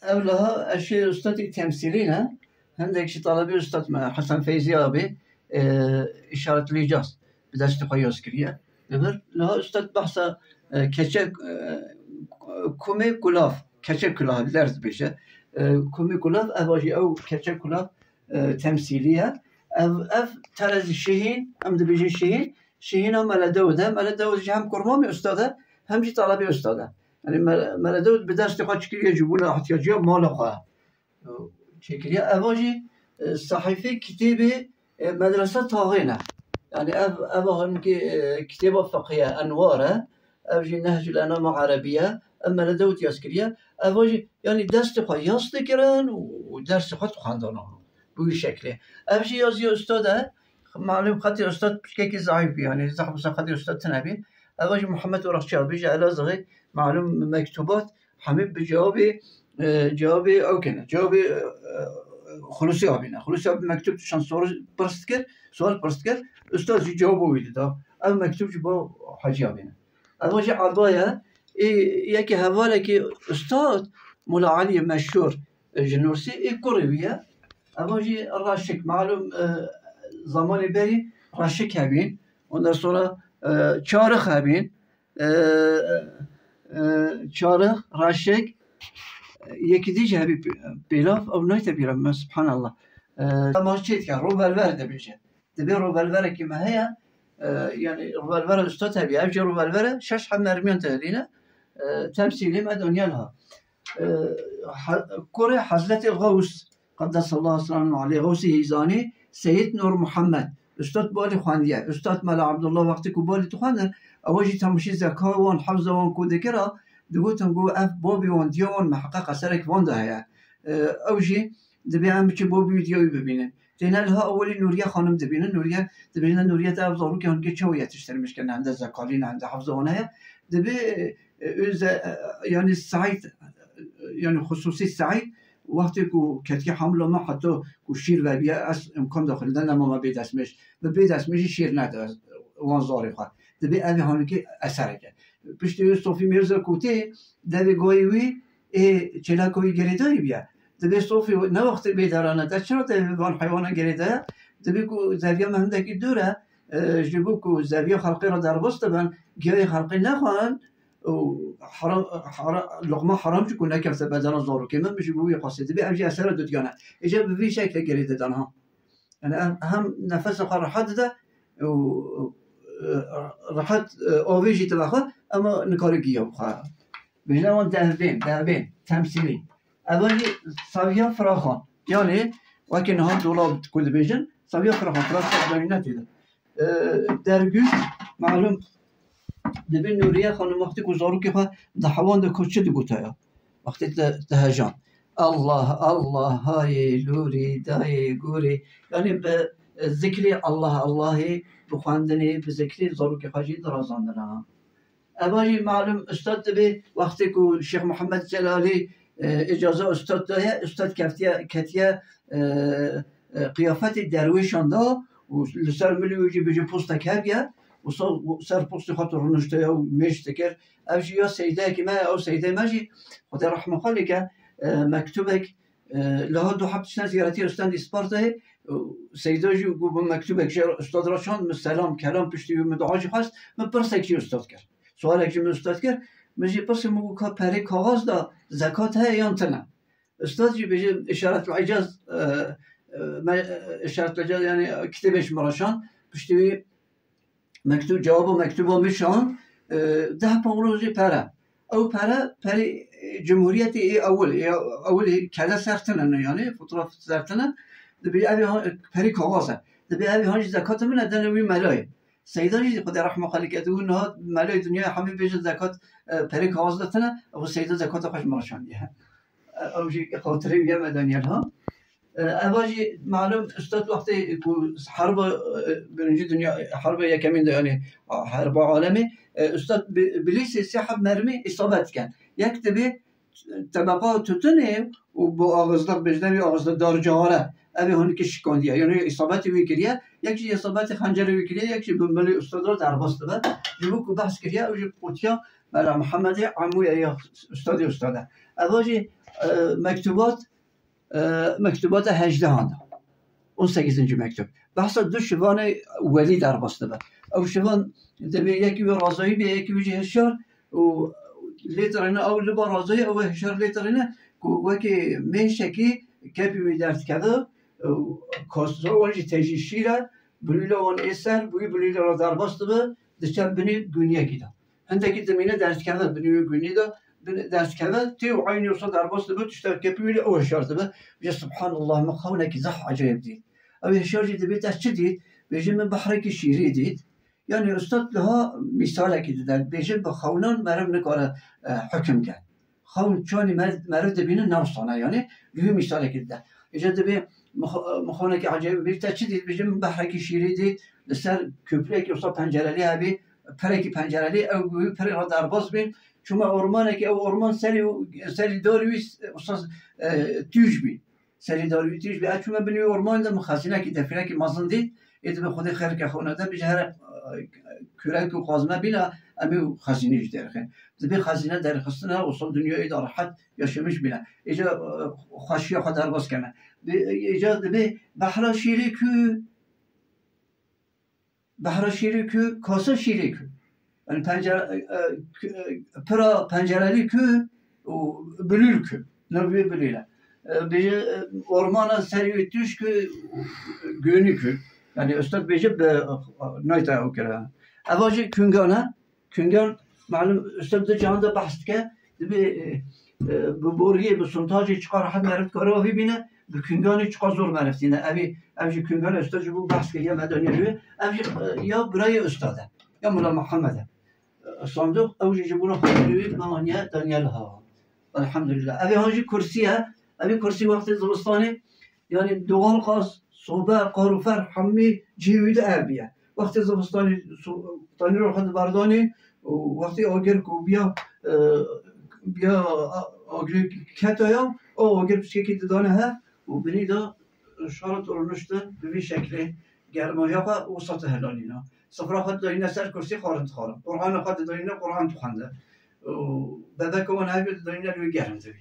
evlaha eşi üstad temsiline hendek طلبي üstad Hasan Feyzi abi işaretleyeceğiz. Bir ders koyuyoruz kiriye. Laha üstad bahsa keçe kumi kulaf keçe kulaf ders beşe kumi kulaf evaji ev keçe kulaf temsiliye ev terezi şehin hem de beşe şehin hem Meledevud hem kurmami üstada hem de طلبي üstada. Yani Meledevud bir ders koy çıkıyor cubuna ihtiyacı malaka şekliye evaji sahifi kitabı medrese tağine yani ev ki kitabı fıkhiye envara evji nehcül enama arabiye Meledevud yaskiriye evaji yani ders koy yastikiren ve ders koy tukandana bu şekli evji yazıyor üstada malum خطي أستاذ بشكل ضعيف يعني زخم خطي أستاذ تنبي أواجه محمد ورخشاب بيجي على صغير معلوم مكتوبات حميد بجوابي جوابي أو كنا جوابي خلوصي أبينا خلوصي أبي مكتوب شان سؤال برستكر أستاذ جوابه ويدي ده أو مكتوب جبا حاجي أبينا أواجه عضايا ياكي هوالا كي أستاذ مولا علي مشهور جنورسي كوريوية أواجه الراشك معلوم zamanı beri raşık hebin, ondan sonra çarık hebin, çarık, raşık, yekidici hebi pilaf, o neyse pilaf, subhanallah. Ama çiğit ya, ruvelver de bilce. Debi ruvelver ki meheye, yani ruvelver üstad hebi, evce ruvelver, şaş hammermiyon tehline, temsili medunyalha. Kore Hazreti Gavs, Kaddesallahu aleyhi Gavsi Hizani, Seyyid Nur Muhammed, Üstad Bali Khandiye, Üstad Mala Abdullah vakti ku Bali tuhanır, avaji tamşi zeka wan hafza wan ku dikira, digotan bu af bobi wan diyon muhaqqaq asarek wan da ya. Avji dibi am ki bobi videoyu bebinin. Denelha awali Nuriye Hanım dibinin, Nuriye Nuriye de avzaru ki hangi çoğu yetiştirmişken hem de zekalin hem de hafza wana ya. Dibi yani Said yani hususi Said وقتی که کتی حمله ما حتی کو شیر و بیا از امکان داخل دادن اما ما بید اسمش و بید اسمش شیر نداره وان زاری خواهد دبی اوی هانی که اثره کرد پشتی صوفی میرزا کوتی دبی گویوی چلا کوی گریدایی بیا دبی صوفی نه وقتی بیدارانه در چرا دبی وان حیوانه گریدایی دبی که زویه مهندکی دوره جبو که زویه خلقی را در بسته بن گیاه خلقی نخواهن حرام لقمه حرام چون نکرده بدن زارو که من میشه بوی قصیده بی اوجی اثر دادگانه ایجا به وی شکل گریده دانها یعنی هم نفس خواهر راحت ده و راحت آویجی تبخواه اما نکاری گیاه بخواه بجنه وان دهبین تمثیلی اولی سویه فراخان یعنی وکی نهان دولاب کل بیجن سویه فراخان داری نتیده درگوش معلوم دبی نوریه خانم وقتی گزارو که خواه دحوان ده کچه ده گوتایا وقتی دهجان الله های لوری دای گوری یعنی به ذکری اللهی بخواندنی به ذکری زارو که خواهی درازاندنه اواجی معلوم استاد دبی وقتی که شیخ محمد جلالی اجازه استاد دایه استاد کتیه قیافت درویشان دا و لسر ملیوی بجی پوستا کبیه و سر پوست خاطر رنشته یا میشته کرد اوجی یا سیده که ما او سیده ماجی خدا رحمه خالی که مکتوبک لها دو حبتشن زیارتی استاد اسپارته سیده جو گو مکتوبک شر استاد راشان سلام کلام پشتی و مدعاجی خواست من پرسه کی استاد کرد سوال اگه من استاد کرد مجی پرسه مگو که پری کاغذ دا زکات های یا نه استاد جی بجی اشارت العجاز یعنی کتابش مراشان پشتی مکتوب جواب مکتوب میشان 10 روزی پره او پری جمهوریت اول کلا سرتنه یعنی فوتوگراف سرتنه دبی اوی پری کاغذه دبی اوی هاش زکات من دنوی ملای سیدانی خدا رحمه خالی که اون نه ملای دنیا همه بیش زکات پری کاغذ دتنه او سیدا زکات خوش مرشان دیه اوجی خاطری میگم دنیا ها اواجی معلوم استاد وقتی حرب برنجی دنیا حرب یکمین یعنی حرب عالمی استاد بلیس سحب مرمی اصابت کن یک دبی طبقات تتنه و با آغازلق بجنبی آغازلق دار جهاره اوی هنی که شکاندیه یعنی اصابتی ویکریه یکی اصابت خنجر ویکریه یکی بمبلی استاد را در باسته بد جبو که بحث کریه اوجی قوتیا برای محمد عموی یا استاده اواجی مکتوبات 18 هانده 18 مکتوب بحث دو شوان ولی در بسته به او شوان دبی یکی به رازایی به یکی به هشار و لیترینه او لبا رازایی او هشار لیترینه وکی میشه که کپی می درد کرده کاسو ولی تجی شیره بلیلا اون اثر بلیلا را در بسته به دچار بنی گونیه گیده هندکی زمینه درد کرده بنی گونیه ده درس کرده تی و عینی وصل در بسته به تشتر کپی ولی او هشار ده به سبحان الله مخونه کی زح عجیب دید او هشار جدی بیت از چه دید بیشتر من بحری کی شیری دید yani استاد لها مثال کی داد بیشتر به خونان مرم نکاره حکم کرد خون چانی مرد دبینه نوستانه yani یه مثال کی داد بیشتر به مخونه کی عجیب بیشتر چه دید بیشتر من بحری کی شیری دید لسر köprü ki usta pencereli abi pereki pencereli ev büyük pere radar bas bin çünkü orman ki ev orman seri doğru usta tüj bin seri doğru tüj bin çünkü beni ormanda mkhazine ki define ki mazın değil edi be خود خیر که خونه ده بیشتر کورک و خازمه بیلا امی خزینه جداره دبی خزینه در خستنه اصل دنیای دار حد yaşamış bile ایجا خاشیه خود در باز کنه ایجا دبی بحر شیری کو کاسه شیری کو yani pıra pencereli kü bülül kü nöbü bülüyle bir ormana seri düş kü günü kü yani üstad bejib nayta okera avacı küngan malum üstad da cihanda bahs ke bu borgiye bu suntajı çıkar had merif kara ve bine bu künganı çıkar zor merifine evi küngan üstad bu bahs ke ya medeniye evi ya buraya üstada ya Molla Muhammed'e صندوق اوجي يجيبونه خلوي مانيا دانيال ها الحمد لله ابي هاجي كرسيه ابي كرسي وقت زمستاني يعني دوغال قاس صوبه قاروفر حمي جيويد ابيه وقت زمستاني تاني رو خد برداني وقت اگر کو بیا اگر کتایا او اگر بسكي دانه ها وبني دا شرط رونشتن به شکل گرمایا وسط هلالينا سفره خود دارینه سر کرسی خارند خارم قرآن خود دارینه قرآن تو خنده و ببک و نهی دارینه روی گرم دوی